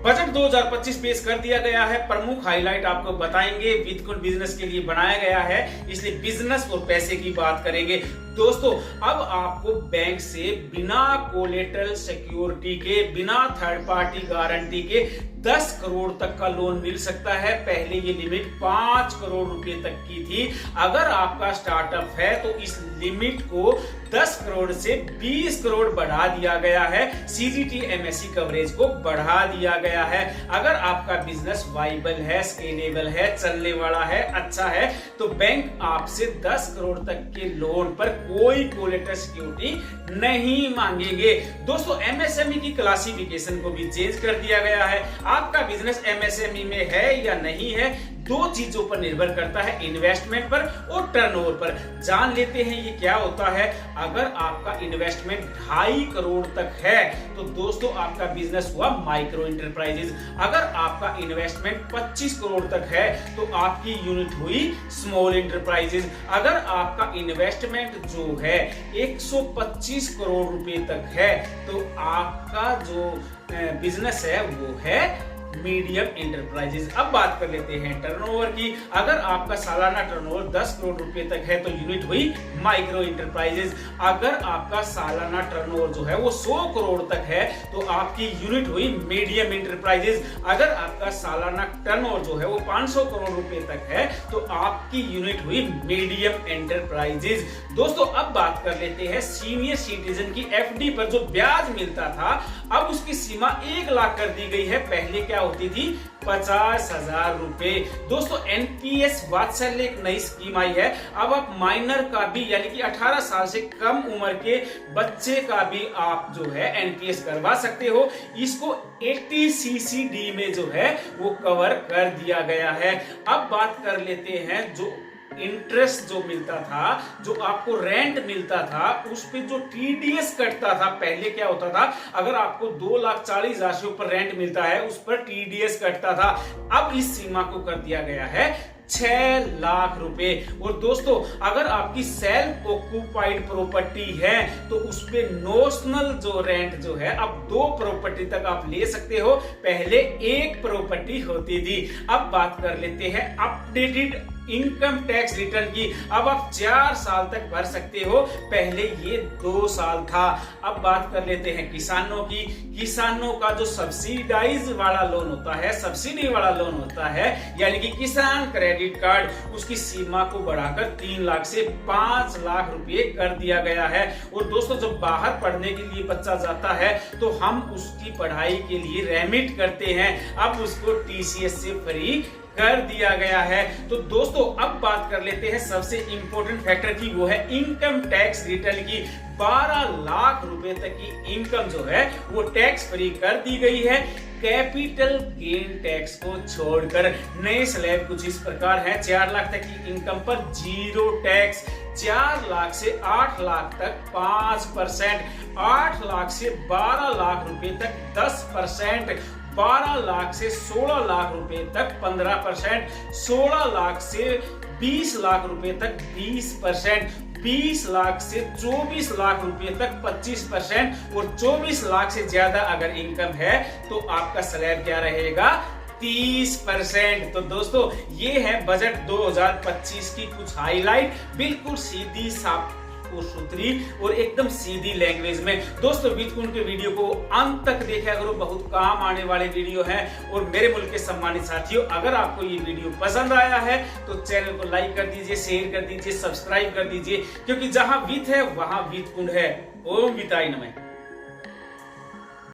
Budget 2025 पेश कर दिया गया है। प्रमुख हाईलाइट आपको बताएंगे। वित्तकुंड बिजनेस के लिए बनाया गया है, इसलिए बिजनेस और पैसे की बात करेंगे। दोस्तों, अब आपको बैंक से बिना कोलेटरल सिक्योरिटी के, बिना थर्ड पार्टी गारंटी के 10 करोड़ तक का लोन मिल सकता है। पहले ये लिमिट 5 करोड़ रुपए तक की थी। अगर आपका स्टार्टअप है तो इस लिमिट को 10 करोड़ से 20 करोड़ बढ़ा दिया गया है। सीजीटी एमएससी कवरेज को बढ़ा दिया गया है। अगर आपका बिजनेस वाइबल है, स्केलेबल है, चलने वाला है, अच्छा है, तो बैंक आपसे 10 करोड़ तक के लोन पर कोई कोलेटरल सिक्योरिटी नहीं मांगेंगे। दोस्तों, एमएसएमई की क्लासिफिकेशन को भी चेंज कर दिया गया है। आपका बिजनेस एमएसएमई में है या नहीं है, दो चीजों पर निर्भर करता है, इन्वेस्टमेंट पर और टर्नओवर पर। जान लेते हैं ये क्या होता है। अगर आपका इन्वेस्टमेंट 2.5 करोड़ तक है तो दोस्तों आपका बिजनेस हुआ माइक्रो एंटरप्राइजेज। अगर आपका इन्वेस्टमेंट 25 करोड़ तक है तो आपकी यूनिट हुई स्मॉल एंटरप्राइजेज। अगर आपका इन्वेस्टमेंट जो है 125 करोड़ रुपए तक है तो आपका जो बिजनेस है वो है मीडियम एंटरप्राइजेज। अब बात कर लेते हैं टर्नओवर की। अगर आपका सालाना टर्नओवर 10 करोड़ रुपए तक है तो यूनिट हुई माइक्रो एंटरप्राइजेज। अगर आपका सालाना टर्नओवर जो है वो 100 करोड़ तक है तो आपकी यूनिट हुई मीडियम एंटरप्राइजेज। अगर आपका सालाना टर्नओवर जो है वो 500 करोड़ रुपए तक है तो आपकी यूनिट हुई मीडियम एंटरप्राइजेज। दोस्तों, अब बात कर लेते हैं सीनियर सिटीजन की एफडी पर जो ब्याज मिलता था, अब उसकी सीमा 1 लाख कर दी गई है। पहले क्या होती थी? 50,000 रुपए। दोस्तों, एनपीएस वात्सल्य एक नई स्कीम आई है। अब आप माइनर का भी, यानी कि 18 साल से कम उम्र के बच्चे का भी आप जो है एनपीएस करवा सकते हो। इसको 80 सीसीडी में जो है वो कवर कर दिया गया है। अब बात कर लेते हैं जो इंटरेस्ट जो मिलता था, जो आपको रेंट मिलता था, उस पे जो टीडीएस कटता था। पहले क्या होता था, अगर आपको 2,40,000 से ऊपर रेंट मिलता है उस पर टीडीएस कटता था। अब इस सीमा को कर दिया गया है 6 लाख रुपए। और दोस्तों, अगर आपकी सेल्फ ऑक्यूपाइड प्रॉपर्टी है तो उस पे नोशनल जो रेंट जो है अब 2 प्रॉपर्टी तक आप ले सकते हो। पहले 1 प्रॉपर्टी होती थी। अब बात कर लेते हैं अपडेटेड इनकम टैक्स रिटर्न की। अब आप 4 साल तक भर सकते हो, पहले ये 2 साल था। अब बात कर लेते हैं किसानों की। किसानों का जो सब्सिडाइज वाला लोन होता है, सब्सिडी वाला लोन होता है, यानी कि किसान क्रेडिट कार्ड, उसकी सीमा को बढ़ाकर 3 लाख से 5 लाख रुपए कर दिया गया है। और दोस्तों, जब बाहर पढ़ने के लिए बच्चा जाता है तो हम उसकी पढ़ाई के लिए रेमिट करते हैं। अब उसको टीसीएस से फ्री कर दिया गया है। तो दोस्तों, अब बात कर लेते हैं सबसे इंपॉर्टेंट फैक्टर की, वो है इनकम टैक्स रिटर्न की। 12 लाख रुपए तक की इनकम जो है वो टैक्स फ्री कर दी गई है। कैपिटल गेन टैक्स को छोड़कर नए स्लैब कुछ इस प्रकार है। 4 लाख तक की इनकम पर 0 टैक्स, 4 लाख से 8 लाख तक 5%, 8 लाख से 12 लाख रुपए तक 10%, 12 लाख से 16 लाख रुपए तक 15%, 16 लाख से 20 लाख रुपए तक 20%, 20 लाख से 24 लाख रुपए तक 25% और 24 लाख से ज्यादा अगर इनकम है तो आपका स्लैब क्या रहेगा? 30%। तो दोस्तों, ये है बजट 2025 की कुछ हाईलाइट, बिल्कुल सीधी साफ और सुथरी और एकदम सीधी लैंग्वेज में। दोस्तों, वित्तकुंड के वीडियो को अंत तक देखा करो, बहुत काम आने वाले वीडियो हैं। और मेरे मुल्क के सम्मानित साथियों, अगर आपको ये वीडियो पसंद आया है तो चैनल को लाइक कर दीजिए, शेयर कर दीजिए, सब्सक्राइब कर दीजिए, क्योंकि जहां वित्त है वहां वित्तकुंड है। ओम वित्ताय नमः।